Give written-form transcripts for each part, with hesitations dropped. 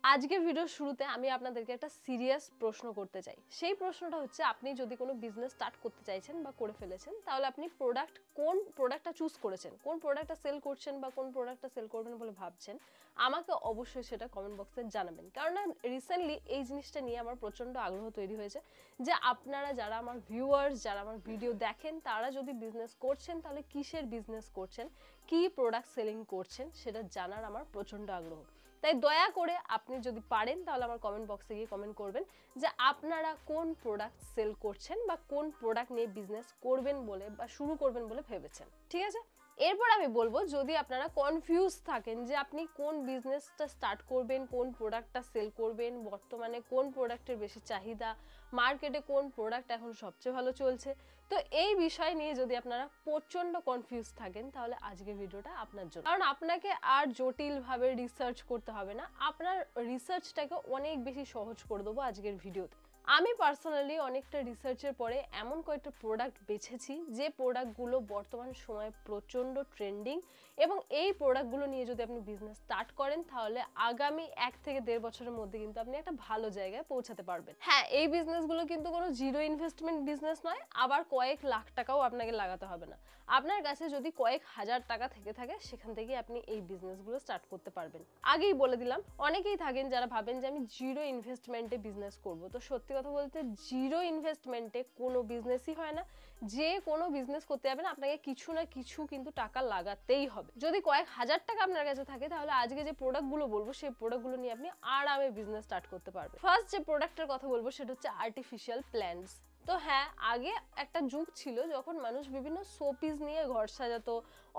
আজকের ভিডিওর শুরুতে আমি আপনাদেরকে একটা সিরিয়াস প্রশ্ন করতে চাই। সেই প্রশ্নটা হচ্ছে, আপনি যদি কোনো বিজনেস স্টার্ট করতে চাইছেন বা করে ফেলেছেন, তাহলে আপনি কোন প্রোডাক্টটা চুজ করেছেন, কোন প্রোডাক্টটা সেল করছেন বা কোন প্রোডাক্টটা সেল করবেন বলে ভাবছেন, আমাকে অবশ্যই সেটা কমেন্ট বক্সে জানাবেন। কারণ রিসেন্টলি এই জিনিসটা নিয়ে আমার প্রচণ্ড আগ্রহ তৈরি হয়েছে যে আপনারা যারা আমার ভিউয়ার্স, যারা আমার ভিডিও দেখেন, তারা যদি বিজনেস করছেন তাহলে কিসের বিজনেস করছেন, কি প্রোডাক্ট সেলিং করছেন, সেটা জানার আমার প্রচণ্ড আগ্রহ। তাই দয়া করে আপনি যদি পারেন তাহলে আমার কমেন্ট বক্সে গিয়ে কমেন্ট করবেন যে আপনারা কোন প্রোডাক্ট সেল করছেন বা কোন প্রোডাক্ট নিয়ে বিজনেস করবেন বলে বা শুরু করবেন বলে ভেবেছেন। ঠিক আছে, এরপর আমি বলবো, যদি আপনারা কনফিউজ থাকেন যে আপনি কোন বিজনেসটা স্টার্ট করবেন, কোন প্রোডাক্টটা সেল করবেন, বর্তমানে কোন প্রোডাক্টের বেশি চাহিদা, মার্কেটে কোন প্রোডাক্ট এখন সবচেয়ে ভালো চলছে, তো এই বিষয় নিয়ে যদি আপনারা প্রচণ্ড কনফিউজ থাকেন তাহলে আজকের ভিডিওটা আপনার জন্য। কারণ আপনাকে আর জটিলভাবে রিসার্চ করতে হবে না, আপনার রিসার্চটাকে অনেক বেশি সহজ করে দেবো আজকের ভিডিওতে। আমি পার্সোনালি অনেকটা রিসার্চের পরে এমন কয়েকটা প্রোডাক্ট বেছেছি যে প্রোডাক্টগুলো বর্তমান সময়ে প্রচণ্ড ট্রেন্ডিং, এবং এই প্রোডাক্টগুলো নিয়ে যদি আপনি বিজনেস স্টার্ট করেন তাহলে আগামী 1 থেকে 1.5 বছরের মধ্যে কিন্তু আপনি একটা ভালো জায়গায় পৌঁছাতে পারবেন। হ্যাঁ, এই বিজনেসগুলো কিন্তু কোনো জিরো ইনভেস্টমেন্ট বিজনেস নয়, আবার কয়েক লাখ টাকাও আপনাকে লাগাতে হবে না। আপনার কাছে যদি কয়েক হাজার টাকা থেকে থাকে, সেখান থেকে আপনি এই বিজনেসগুলো স্টার্ট করতে পারবেন। আগেই বলে দিলাম, অনেকেই থাকেন যারা ভাবেন যে আমি জিরো ইনভেস্টমেন্টে বিজনেস করব। তো সত্যি কথা বলতে, জিরো ইনভেস্টমেন্টে কোনো বিজনেসই হয় না। যে কোনো বিজনেস করতে যাবেন, আপনাকে কিছু না কিছু কিন্তু টাকা লাগাতেই হবে। যদি কয়েক হাজার টাকা আপনার কাছে থাকে, তাহলে আজকে যে প্রোডাক্টগুলো বলবো সেই প্রোডাক্টগুলো নিয়ে আপনি আরামে বিজনেস স্টার্ট করতে পারবেন। ফার্স্ট যে প্রোডাক্টের কথা বলবো সেটা হচ্ছে আর্টিফিশিয়াল প্ল্যান্টস। তো হ্যাঁ, আগে একটা যুগ ছিল যখন মানুষ বিভিন্ন শোপিস নিয়ে ঘর সাজাতো,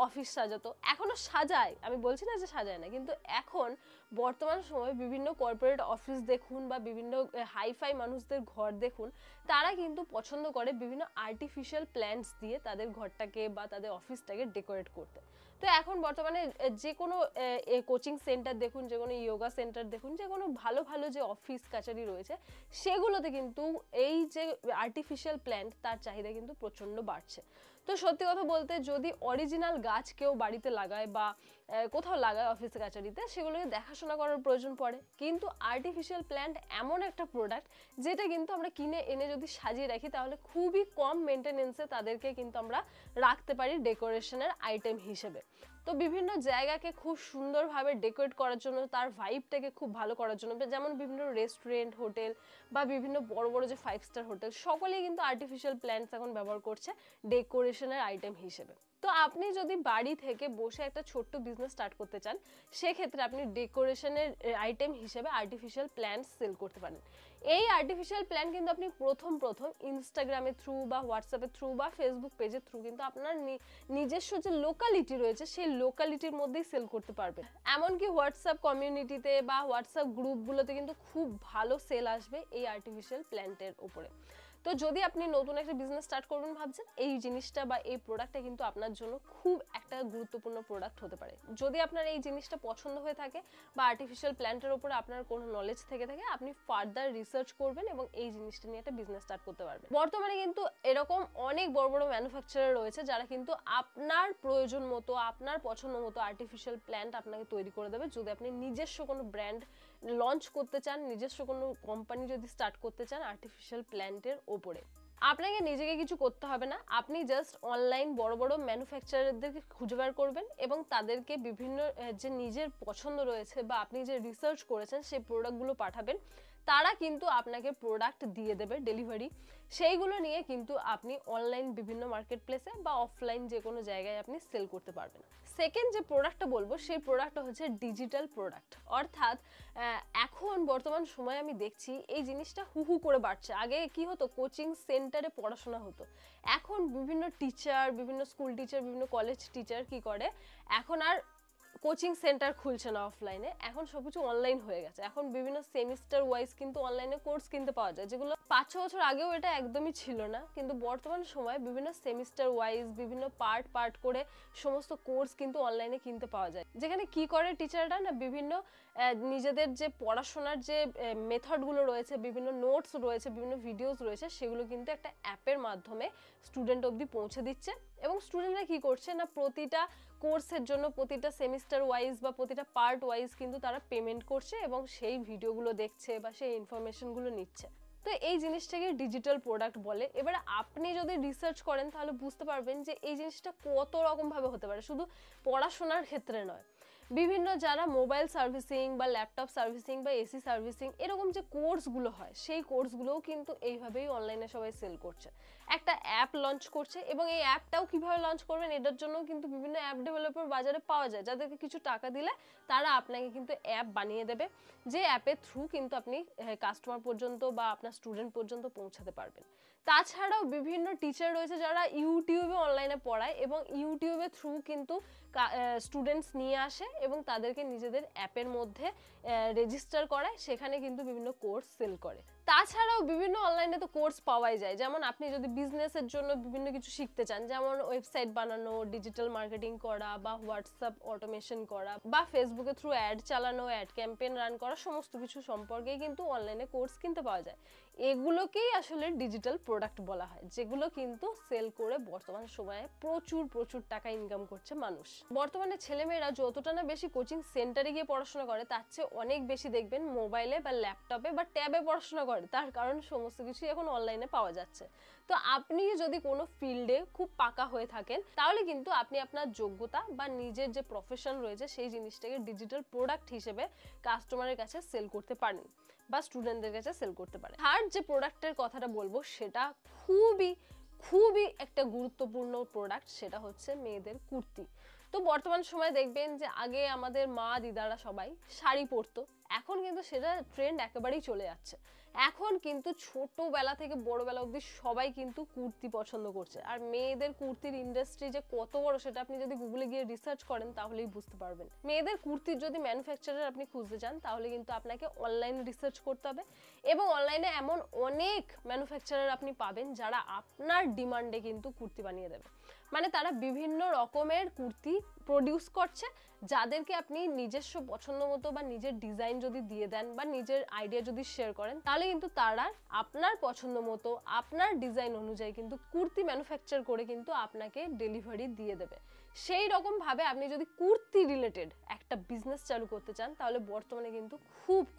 অফিস সাজাতো, এখনো সাজায়, আমি বলছি না যে সাজায় না, কিন্তু এখন বর্তমান সময়ে বিভিন্ন কর্পোরেট অফিস দেখুন বা বিভিন্ন হাইফাই মানুষদের ঘর দেখুন, তারা কিন্তু পছন্দ করে বিভিন্ন আর্টিফিশিয়াল প্ল্যান্টস দিয়ে তাদের ঘরটাকে বা তাদের অফিসটাকে ডেকোরেট করতে। তো এখন বর্তমানে যে কোনো কোচিং সেন্টার দেখুন, যে কোনো ইয়োগা সেন্টার দেখুন, যে কোনো ভালো ভালো যে অফিস কাচারি রয়েছে, সেগুলোতে কিন্তু এই যে আর্টিফিশিয়াল প্ল্যান্ট, তার চাহিদা কিন্তু প্রচণ্ড বাড়ছে। তো সত্যি কথা বলতে, যদি অরিজিনাল গাছ কেউ বাড়িতে লাগায় বা কোথাও লাগায় অফিস কাচারিতে, সেগুলোকে দেখাশোনা করার প্রয়োজন পড়ে। কিন্তু আর্টিফিশিয়াল প্ল্যান্ট এমন একটা প্রোডাক্ট যেটা কিন্তু আমরা কিনে এনে যদি সাজিয়ে রাখি, তাহলে খুবই কম মেনটেনেন্সে তাদেরকে কিন্তু আমরা রাখতে পারি ডেকোরেশনের আইটেম হিসেবে। তো বিভিন্ন জায়গাকে খুব সুন্দরভাবে ডেকোরেট করার জন্য, তার ভাইবটাকে খুব ভালো করার জন্য, যেমন বিভিন্ন রেস্টুরেন্ট, হোটেল বা বিভিন্ন বড় বড় যে 5 স্টার হোটেল, সকলেই কিন্তু আর্টিফিশিয়াল প্ল্যান্টস এখন ব্যবহার করছে ডেকোরেশনের আইটেম হিসেবে। তো আপনি যদি বাড়ি থেকে বসে একটা ছোট্ট বিজনেস স্টার্ট করতে চান, সেক্ষেত্রে আপনি ডেকোরেশনের আইটেম হিসেবে আর্টিফিশিয়াল প্ল্যান্টস সেল করতে পারেন। এই আর্টিফিশিয়াল প্ল্যান্ট কিন্তু আপনি প্রথম ইনস্টাগ্রামের থ্রু বা হোয়াটসঅ্যাপের থ্রু বা ফেসবুক পেজের থ্রু কিন্তু আপনার নিজস্ব যে লোকালিটি রয়েছে, সেই লোকালিটির মধ্যেই সেল করতে পারবেন। এমনকি হোয়াটসঅ্যাপ কমিউনিটিতে বা হোয়াটসঅ্যাপ গ্রুপগুলোতে কিন্তু খুব ভালো সেল আসবে এই আর্টিফিশিয়াল প্ল্যান্টের উপরে। তো যদি আপনি নতুন একটা বিজনেস স্টার্ট করবেন ভাবছেন, এই জিনিসটা বা এই প্রোডাক্টটা কিন্তু আপনার জন্য খুব একটা গুরুত্বপূর্ণ প্রোডাক্ট হতে পারে। যদি আপনার এই জিনিসটা পছন্দ হয়ে থাকে বা আর্টিফিশিয়াল প্ল্যান্টের উপরে আপনার কোনো নলেজ থেকে থাকে, আপনি ফার্দার রিসার্চ করবেন এবং এই জিনিসটা নিয়ে একটা বিজনেস স্টার্ট করতে পারবেন। বর্তমানে কিন্তু এরকম অনেক বড় বড় ম্যানুফ্যাকচারার রয়েছে যারা কিন্তু আপনার প্রয়োজন মতো, আপনার পছন্দ মতো আর্টিফিশিয়াল প্ল্যান্ট আপনাকে তৈরি করে দেবে। যদি আপনি নিজস্ব কোনো ব্র্যান্ড লঞ্চ করতে চান, নিজস্ব কোনো কোম্পানি যদি স্টার্ট করতে চান আর্টিফিশিয়াল প্ল্যান্টের ওপরে, আপনাকে নিজেকে কিছু করতে হবে না। আপনি জাস্ট অনলাইন বড় বড় ম্যানুফ্যাকচারারদেরকে খুঁজে বের করবেন এবং তাদেরকে বিভিন্ন যে নিজের পছন্দ রয়েছে বা আপনি যে রিসার্চ করেছেন সেই প্রোডাক্টগুলো পাঠাবেন। তারা কিন্তু আপনাকে প্রোডাক্ট দিয়ে দেবে ডেলিভারি। সেইগুলো নিয়ে কিন্তু আপনি অনলাইন বিভিন্ন মার্কেট প্লেসে বা অফলাইন যে কোনো জায়গায় আপনি সেল করতে পারবেন। সেকেন্ড যে প্রোডাক্টটা বলবো, সেই প্রোডাক্টটা হচ্ছে ডিজিটাল প্রোডাক্ট। অর্থাৎ এখন বর্তমান সময়ে আমি দেখছি এই জিনিসটা হু করে বাড়ছে। আগে কি হতো, কোচিং সেন্টারে পড়াশোনা হতো। এখন বিভিন্ন টিচার, বিভিন্ন স্কুল টিচার, বিভিন্ন কলেজ টিচার কি করে, এখন আর কোচিং সেন্টার খুলছে না অফলাইনে, এখন সবকিছু অনলাইন হয়ে গেছে। এখন বিভিন্ন সেমিস্টার ওয়াইজ কিন্তু অনলাইনে কোর্স কিনতে পাওয়া যায়, যেগুলো 5-6 বছর আগেও এটা একদমই ছিল না। কিন্তু বর্তমান সময়ে বিভিন্ন সেমিস্টার ওয়াইজ বিভিন্ন পার্ট করে সমস্ত কোর্স কিন্তু অনলাইনে কিনতে পাওয়া যায়। যেখানে কি করে টিচাররা না, বিভিন্ন নিজেদের যে পড়াশোনার যে মেথডগুলো রয়েছে, বিভিন্ন নোটস রয়েছে, বিভিন্ন ভিডিওস রয়েছে, সেগুলো কিন্তু একটা অ্যাপের মাধ্যমে স্টুডেন্ট অবধি পৌঁছে দিচ্ছে এবং স্টুডেন্টরা কি করছে না প্রতিটা কোর্সের জন্য প্রতিটা সেমিস্টার ওয়াইজ বা প্রতিটা পার্ট ওয়াইজ কিন্তু তারা পেমেন্ট করছে এবং সেই ভিডিওগুলো দেখছে বা সেই ইনফরমেশনগুলো নিচ্ছে। তো এই জিনিসটাকে ডিজিটাল প্রোডাক্ট বলে। এবারে আপনি যদি রিসার্চ করেন তাহলে বুঝতে পারবেন যে এই জিনিসটা কত রকমভাবে হতে পারে, শুধু পড়াশোনার ক্ষেত্রে নয়। বিভিন্ন যারা মোবাইল সার্ভিসিং বা ল্যাপটপ সার্ভিসিং বা এসি সার্ভিসিং এরকম যে কোর্সগুলো হয় সেই কোর্সগুলোও কিন্তু এইভাবেই অনলাইনে সবাই সেল করছে। একটা অ্যাপ লঞ্চ করছে এবং এই অ্যাপটাও কিভাবে লঞ্চ করবেন এটার জন্য কিন্তু বিভিন্ন অ্যাপ ডেভেলপার বাজারে পাওয়া যায়, যাদেরকে কিছু টাকা দিলে তারা আপনাকে কিন্তু অ্যাপ বানিয়ে দেবে, যে অ্যাপের থ্রু কিন্তু আপনি কাস্টমার পর্যন্ত বা আপনার স্টুডেন্ট পর্যন্ত পৌঁছাতে পারবেন। তাছাড়াও বিভিন্ন টিচার রয়েছে যারা ইউটিউবে অনলাইনে পড়ায় এবং ইউটিউবের থ্রু কিন্তু স্টুডেন্টস নিয়ে আসে এবং তাদেরকে নিজেদের অ্যাপের মধ্যে রেজিস্টার করায়, সেখানে কিন্তু বিভিন্ন কোর্স সেল করে। তাছাড়াও বিভিন্ন অনলাইনে তো কোর্স পাওয়াই যায়, যেমন আপনি যদি বিজনেসের জন্য বিভিন্ন কিছু শিখতে চান, যেমন ওয়েবসাইট বানানো, ডিজিটাল মার্কেটিং করা বা হোয়াটসঅ্যাপ অটোমেশন করা বা ফেসবুকের থ্রু অ্যাড চালানো, অ্যাড ক্যাম্পেইন রান করা, সমস্ত কিছু সম্পর্কেই কিন্তু অনলাইনে কোর্স কিনতে পাওয়া যায়। এগুলোকেই আসলে ডিজিটাল প্রোডাক্ট বলা হয়, যেগুলো কিন্তু সেল করে বর্তমান সময়ে প্রচুর প্রচুর টাকা ইনকাম করছে মানুষ। বর্তমানে ছেলেমেয়েরা যতটা না বেশি কোচিং সেন্টারে গিয়ে পড়াশোনা করে তার চেয়ে অনেক বেশি দেখবেন মোবাইলে বা ল্যাপটপে বা ট্যাবে পড়াশোনা করে, তার কারণ সমস্ত কিছুই এখন অনলাইনে পাওয়া যাচ্ছে। তো আপনি যদি কোনো ফিল্ডে খুব পাকা হয়ে থাকেন তাহলে কিন্তু আপনি আপনার যোগ্যতা বা নিজের যে প্রফেশন রয়েছে সেই জিনিসটাকে ডিজিটাল প্রোডাক্ট হিসেবে কাস্টমারের কাছে সেল করতে পারেন বা স্টুডেন্টদের কাছে সেল করতে পারেন। থার্ড যে প্রোডাক্টের কথাটা বলবো সেটা খুবই একটা গুরুত্বপূর্ণ প্রোডাক্ট, সেটা হচ্ছে মেয়েদের কুর্তি। তো বর্তমান সময়ে দেখবেন যে আগে আমাদের মা দিদারা সবাই শাড়ি পরতো, এখন কিন্তু সেটা ট্রেন্ড একেবারেই চলে যাচ্ছে। এখন কিন্তু ছোটবেলা থেকে বড়বেলা অবধি সবাই কিন্তু কুর্তি পছন্দ করছে, আর মেয়েদের কুর্তির ইন্ডাস্ট্রি যে কত বড় সেটা আপনি যদি গুগলে গিয়ে রিসার্চ করেন তাহলেই বুঝতে পারবেন। মেয়েদের কুর্তির যদি ম্যানুফ্যাকচারার আপনি খুঁজতে চান তাহলে কিন্তু আপনাকে অনলাইন রিসার্চ করতে হবে এবং অনলাইনে এমন অনেক ম্যানুফ্যাকচারার আপনি পাবেন যারা আপনার ডিমান্ডে কিন্তু কুর্তি বানিয়ে দেবে। মানে তারা বিভিন্ন রকমের কুর্তি প্রডিউস করছে, যাদেরকে আপনি নিজস্ব পছন্দ মতো বা নিজের ডিজাইন যদি দিয়ে দেন বা নিজের আইডিয়া যদি শেয়ার করেন তাহলে কিন্তু তারা আপনার পছন্দ মতো আপনার ডিজাইন অনুযায়ী কিন্তু কুর্তি ম্যানুফ্যাকচার করে কিন্তু আপনাকে ডেলিভারি দিয়ে দেবে। সেই রকম ভাবে আপনি যদি কুর্তি রিলেটেড একটা বিজনেস চালু করতে চান তাহলে বর্তমানে কিন্তু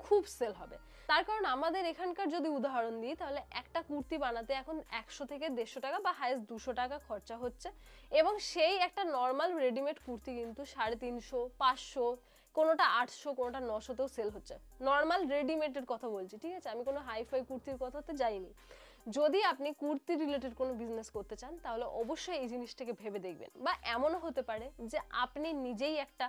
খুব সেল হবে। তার কারণ আমাদের এখানকার যদি উদাহরণ দিই তাহলে একটা কুর্তি বানাতে এখন 100 থেকে 150 টাকা বা হাইয়েস্ট 200 টাকা খরচা হচ্ছে এবং সেই একটা নর্মাল রেডিমেড কুর্তি কিন্তু 350, 500, কোনোটা 800, কোনোটা 900তেও সেল হচ্ছে। নর্মাল রেডিমেডের কথা বলছি, ঠিক আছে, আমি কোনো হাইফাই কুর্তির কথাতে যাইনি। যদি আপনি কুর্তি রিলেটেড কোনো বিজনেস করতে চান তাহলে অবশ্যই এই জিনিসটাকে ভেবে দেখবেন। বা এমনও হতে পারে যে আপনি নিজেই একটা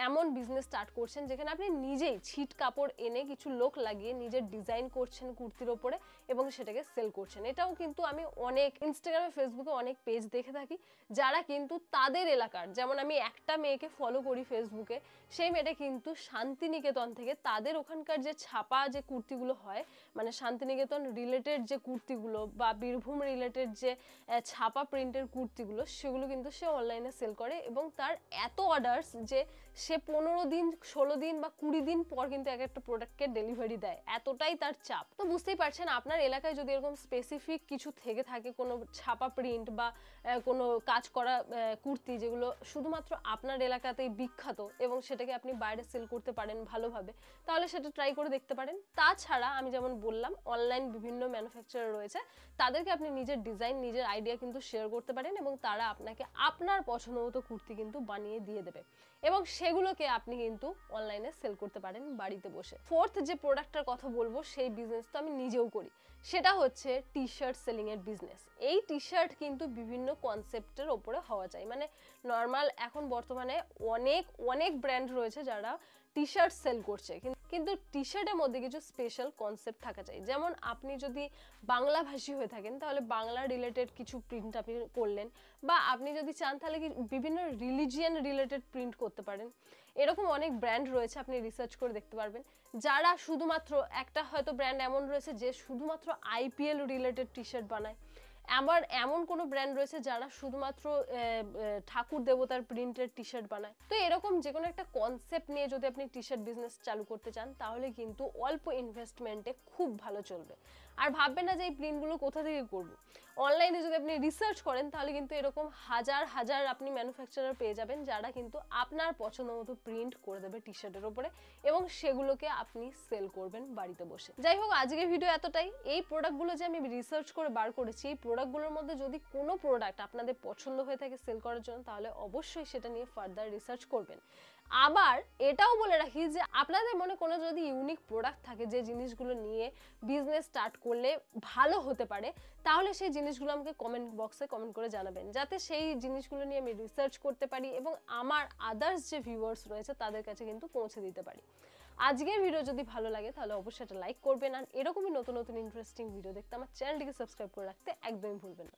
এমন বিজনেস স্টার্ট করছেন যেখানে আপনি নিজেই ছিট কাপড় এনে কিছু লোক লাগিয়ে নিজের ডিজাইন করছেন কুর্তির ওপরে এবং সেটাকে সেল করছেন। এটাও কিন্তু আমি অনেক ইনস্টাগ্রামে ফেসবুকে অনেক পেজ দেখে থাকি যারা কিন্তু তাদের এলাকার, যেমন আমি একটা মেয়েকে ফলো করি ফেসবুকে, সেই মেয়েটা কিন্তু শান্তিনিকেতন থেকে তাদের ওখানকার যে ছাপা যে কুর্তিগুলো হয়, মানে শান্তিনিকেতন রিলেটেড যে কুর্তিগুলো বা বীরভূম রিলেটেড যে ছাপা প্রিন্টের কুর্তিগুলো, সেগুলো কিন্তু সে অনলাইনে সেল করে এবং তার এত অর্ডার্স যে সে 15 দিন 16 দিন বা 20 দিন পর কিন্তু এক একটা প্রোডাক্টকে ডেলিভারি দেয়, এতটাই তার চাপ। তো বুঝতেই পারছেন আপনার এলাকায় যদি এরকম স্পেসিফিক কিছু থেকে থাকে, কোনো ছাপা প্রিন্ট বা কোনো কাজ করা কুর্তি যেগুলো শুধুমাত্র আপনার এলাকাতেই বিখ্যাত এবং সেটাকে আপনি বাইরে সেল করতে পারেন ভালোভাবে, তাহলে সেটা ট্রাই করে দেখতে পারেন। তাছাড়া আমি যেমন বললাম অনলাইন বিভিন্ন ম্যানুফ্যাকচারার রয়েছে, তাদেরকে আপনি নিজের ডিজাইন নিজের আইডিয়া কিন্তু শেয়ার করতে পারেন এবং তারা আপনাকে আপনার পছন্দ মতো কুর্তি কিন্তু বানিয়ে দিয়ে দেবে এবং সেগুলোকে আপনি কিন্তু অনলাইনে সেল করতে পারেন বাড়িতে বসে। ফোর্থ যে প্রোডাক্টটার কথা বলবো সেই বিজনেস তো আমি নিজেও করি, সেটা হচ্ছে টি শার্ট সেলিং এর বিজনেস। এই টি শার্ট কিন্তু বিভিন্ন কনসেপ্টের ওপরে হওয়া যায়, মানে নর্মাল এখন বর্তমানে অনেক ব্র্যান্ড রয়েছে যারা টি শার্ট সেল করছে, কিন্তু টি শার্টের মধ্যে কিছু স্পেশাল কনসেপ্ট থাকা চাই। যেমন আপনি যদি বাংলা ভাষী হয়ে থাকেন তাহলে বাংলা রিলেটেড কিছু প্রিন্ট আপনি করলেন, বা আপনি যদি চান তাহলে বিভিন্ন রিলিজিয়ান রিলেটেড প্রিন্ট করতে পারেন। এরকম অনেক ব্র্যান্ড রয়েছে, আপনি রিসার্চ করে দেখতে পারবেন, যারা শুধুমাত্র একটা হয়তো ব্র্যান্ড এমন রয়েছে যে শুধুমাত্র আইপিএল রিলেটেড টি শার্ট বানায়, আবার এমন কোনো ব্র্যান্ড রয়েছে যারা শুধুমাত্র ঠাকুর দেবতার প্রিন্টের টি শার্ট বানায়। তো এরকম যে কোনো একটা কনসেপ্ট নিয়ে যদি আপনি টি শার্ট বিজনেস চালু করতে চান তাহলে কিন্তু অল্প ইনভেস্টমেন্টে খুব ভালো চলবে। আর ভাববেন না যে এই প্রিন্টগুলো কোথা থেকে করব, অনলাইনে যদি আপনি রিসার্চ করেন তাহলে কিন্তু এরকম হাজার হাজার আপনি ম্যানুফ্যাকচারার পেয়ে যাবেন যারা কিন্তু আপনার পছন্দ মতো প্রিন্ট করে দেবে টি শার্টের উপরে এবং সেগুলোকে আপনি সেল করবেন বাড়িতে বসে। যাই হোক, আজকের ভিডিও এতটাই। এই প্রোডাক্টগুলো যে আমি রিসার্চ করে বার করেছি, এই প্রোডাক্টগুলোর মধ্যে যদি কোনো প্রোডাক্ট আপনাদের পছন্দ হয়ে থাকে সেল করার জন্য, তাহলে অবশ্যই সেটা নিয়ে ফার্দার রিসার্চ করবেন। আবার এটাও বলে রাখি যে আপনাদের মনে কোনো যদি ইউনিক প্রোডাক্ট থাকে যে জিনিসগুলো নিয়ে বিজনেস স্টার্ট করলে ভালো হতে পারে, তাহলে সেই জিনিসগুলো আমাকে কমেন্ট বক্সে কমেন্ট করে জানাবেন, যাতে সেই জিনিসগুলো নিয়ে আমি রিসার্চ করতে পারি এবং আমার আদার্স যে ভিউয়ার্স রয়েছে তাদের কাছে কিন্তু পৌঁছে দিতে পারি। আজকের ভিডিও যদি ভালো লাগে তাহলে অবশ্যই একটা লাইক করবেন, আর এরকমই নতুন নতুন ইন্টারেস্টিং ভিডিও দেখতে আমার চ্যানেলটিকে সাবস্ক্রাইব করে রাখতে একদমই ভুলবেন না।